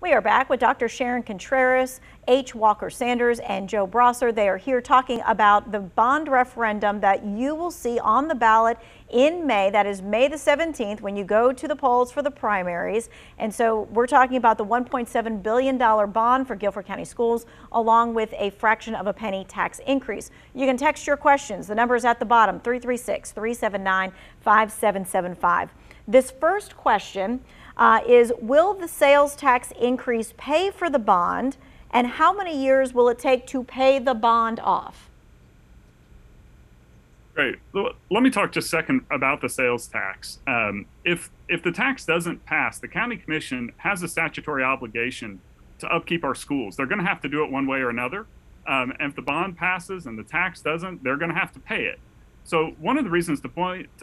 We are back with Dr. Sharon Contreras, H. Walker Sanders, and Joe Brosser. They are here talking about the bond referendum that you will see on the ballot in May. That is May the 17th when you go to the polls for the primaries. And so we're talking about the $1.7 billion bond for Guilford County Schools, along with a fraction of a penny tax increase. You can text your questions. The number is at the bottom, 336-379-5775. This first question is, will the sales tax increase pay for the bond, and how many years will it take to pay the bond off? Great. Let me talk just a second about the sales tax. If the tax doesn't pass, the county commission has a statutory obligation to upkeep our schools. They're going to have to do it one way or another. And if the bond passes and the tax doesn't, they're going to have to pay it. So one of the reasons to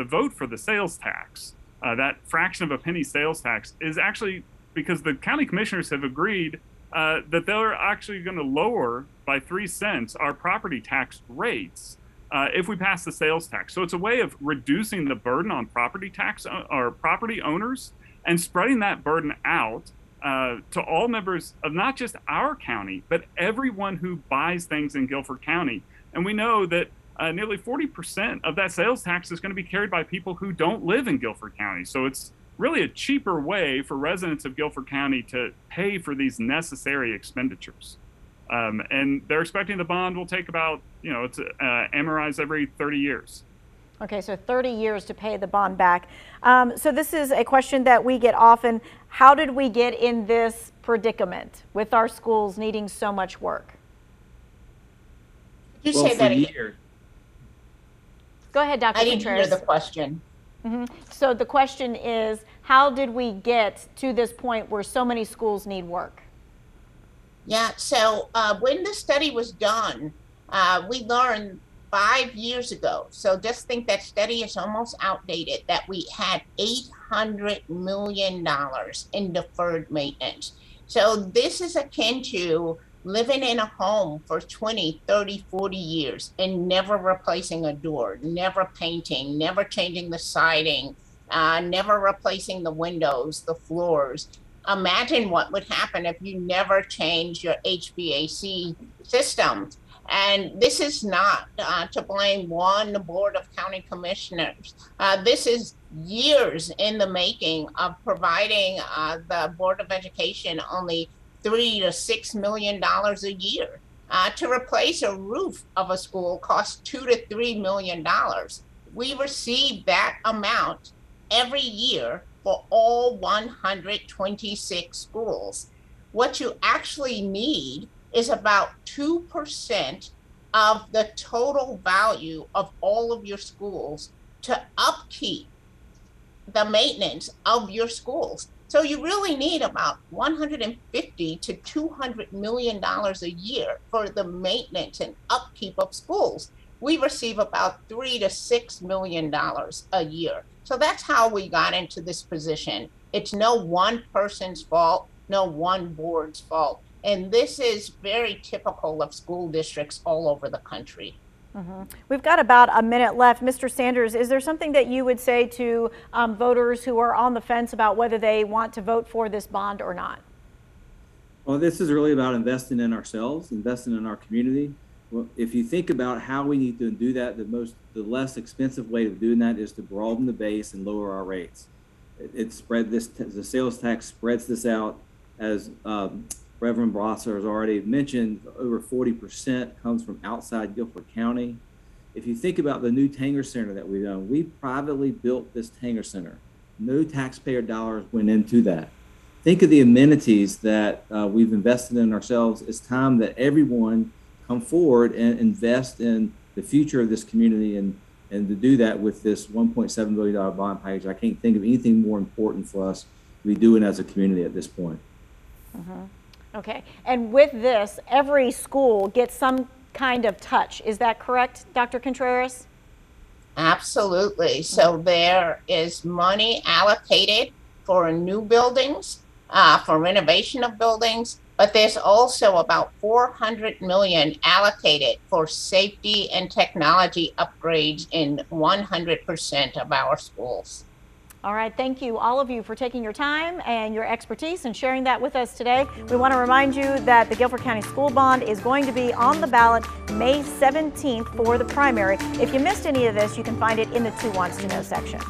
vote for the sales tax, that fraction of a penny sales tax, is actually because the county commissioners have agreed that they're actually going to lower by 3 cents our property tax rates if we pass the sales tax. So it's a way of reducing the burden on property tax or property owners and spreading that burden out to all members of not just our county, but everyone who buys things in Guilford County. And we know that nearly 40% of that sales tax is going to be carried by people who don't live in Guilford County. So it's really a cheaper way for residents of Guilford County to pay for these necessary expenditures. And they're expecting the bond will take about, it's amortized every 30 years. Okay, so 30 years to pay the bond back. So this is a question that we get often. How did we get in this predicament with our schools needing so much work? Could you say that again? Go ahead, Dr. I didn't Contreras. hear the question. So the question is, how did we get to this point where so many schools need work? Yeah, so when the study was done, we learned 5 years ago, so just think that study is almost outdated, that we had $800 million in deferred maintenance. So this is akin to living in a home for 20, 30, 40 years and never replacing a door, never painting, never changing the siding, never replacing the windows, the floors. Imagine what would happen if you never change your HVAC system. And this is not to blame one Board of County Commissioners. This is years in the making of providing the Board of Education only $3 to $6 million a year. To replace a roof of a school costs $2 to $3 million. We receive that amount every year for all 126 schools. What you actually need is about 2% of the total value of all of your schools to upkeep the maintenance of your schools. So you really need about $150 to $200 million a year for the maintenance and upkeep of schools. We receive about $3 to $6 million a year. So that's how we got into this position. It's no one person's fault, no one board's fault. And this is very typical of school districts all over the country. We've got about a minute left. Mr. Sanders, is there something that you would say to voters who are on the fence about whether they want to vote for this bond or not? Well, this is really about investing in ourselves, investing in our community. Well, if you think about how we need to do that, the less expensive way of doing that is to broaden the base and lower our rates. The sales tax spreads this out, as Reverend Brosser has already mentioned. Over 40% comes from outside Guilford County. If you think about the new Tanger Center that we've done, we privately built this Tanger Center. No taxpayer dollars went into that. Think of the amenities that we've invested in ourselves. It's time that everyone come forward and invest in the future of this community, and to do that with this $1.7 billion bond package. I can't think of anything more important for us to be doing as a community at this point. Okay, and with this, every school gets some kind of touch. Is that correct, Dr. Contreras? Absolutely. So there is money allocated for new buildings, for renovation of buildings, but there's also about $400 million allocated for safety and technology upgrades in 100% of our schools. All right, thank you, all of you, for taking your time and your expertise and sharing that with us today. We want to remind you that the Guilford County School Bond is going to be on the ballot May 17th for the primary. If you missed any of this, you can find it in the 2 Wants to Know section.